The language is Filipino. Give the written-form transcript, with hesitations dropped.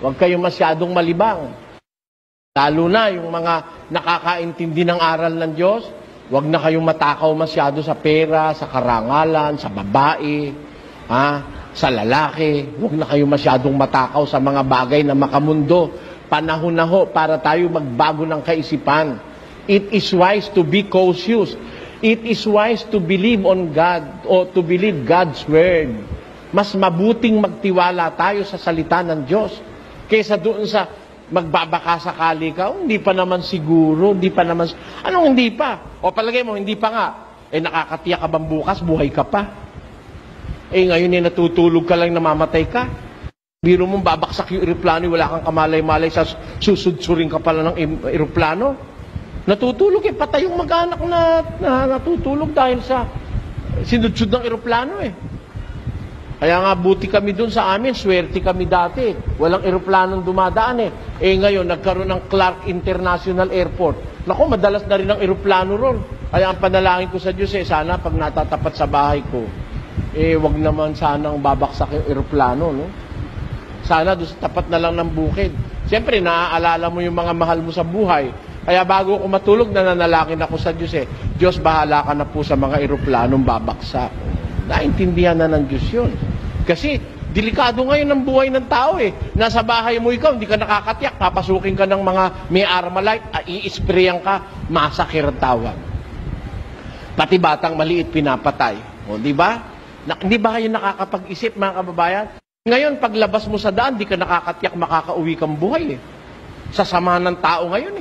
Huwag kayong masyadong malibang. Lalo na yung mga nakakaintindi ng aral ng Diyos, huwag na kayong matakaw masyado sa pera, sa karangalan, sa babae, sa lalaki. Huwag na kayong masyadong matakaw sa mga bagay na makamundo. Panahon na ho para tayo magbago ng kaisipan. It is wise to be cautious. It is wise to believe on God o to believe God's word. Mas mabuting magtiwala tayo sa salita ng Diyos kaysa doon sa magbabaka sakali ka, hindi pa naman siguro, hindi pa naman, anong hindi pa? O palagay mo, hindi pa nga. Nakakatiyak ka bang bukas, buhay ka pa? Ngayon natutulog ka lang, namamatay ka. Biro mong babaksak yung eroplano, wala kang kamalay-malay, sa susudsuring ka pala ng eroplano. Natutulog patay yung mag-anak na natutulog dahil sa sinudsud ng eroplano Kaya nga buti kami dun sa amin, swerte kami dati. Walang eroplanong dumadaan ngayon, nagkaroon ng Clark International Airport. Naku, madalas na rin ang eroplano ron. Kaya ang panalangin ko sa Diyos sana pag natatapat sa bahay ko, wag naman sanang babaksak yung eroplano, no? Sana doon sa tapat na lang ng bukid. Siyempre, naaalala mo yung mga mahal mo sa buhay. Kaya bago ako matulog, nananalangin ako sa Diyos Diyos, bahala ka na po sa mga eroplanong babaksak. Naintindihan na ng Diyos yun. Kasi, delikado ngayon ang buhay ng tao Nasa bahay mo ikaw, hindi ka nakakatiyak, papasukin ka ng mga may Armalite, i-sprayan ka, masakir ang tawag. Pati batang maliit pinapatay. Di ba? Hindi ba kayo nakakapag-isip, mga kababayan? Ngayon, paglabas mo sa daan, di ka nakakatiyak makakauwi kang buhay Sa sama ng tao ngayon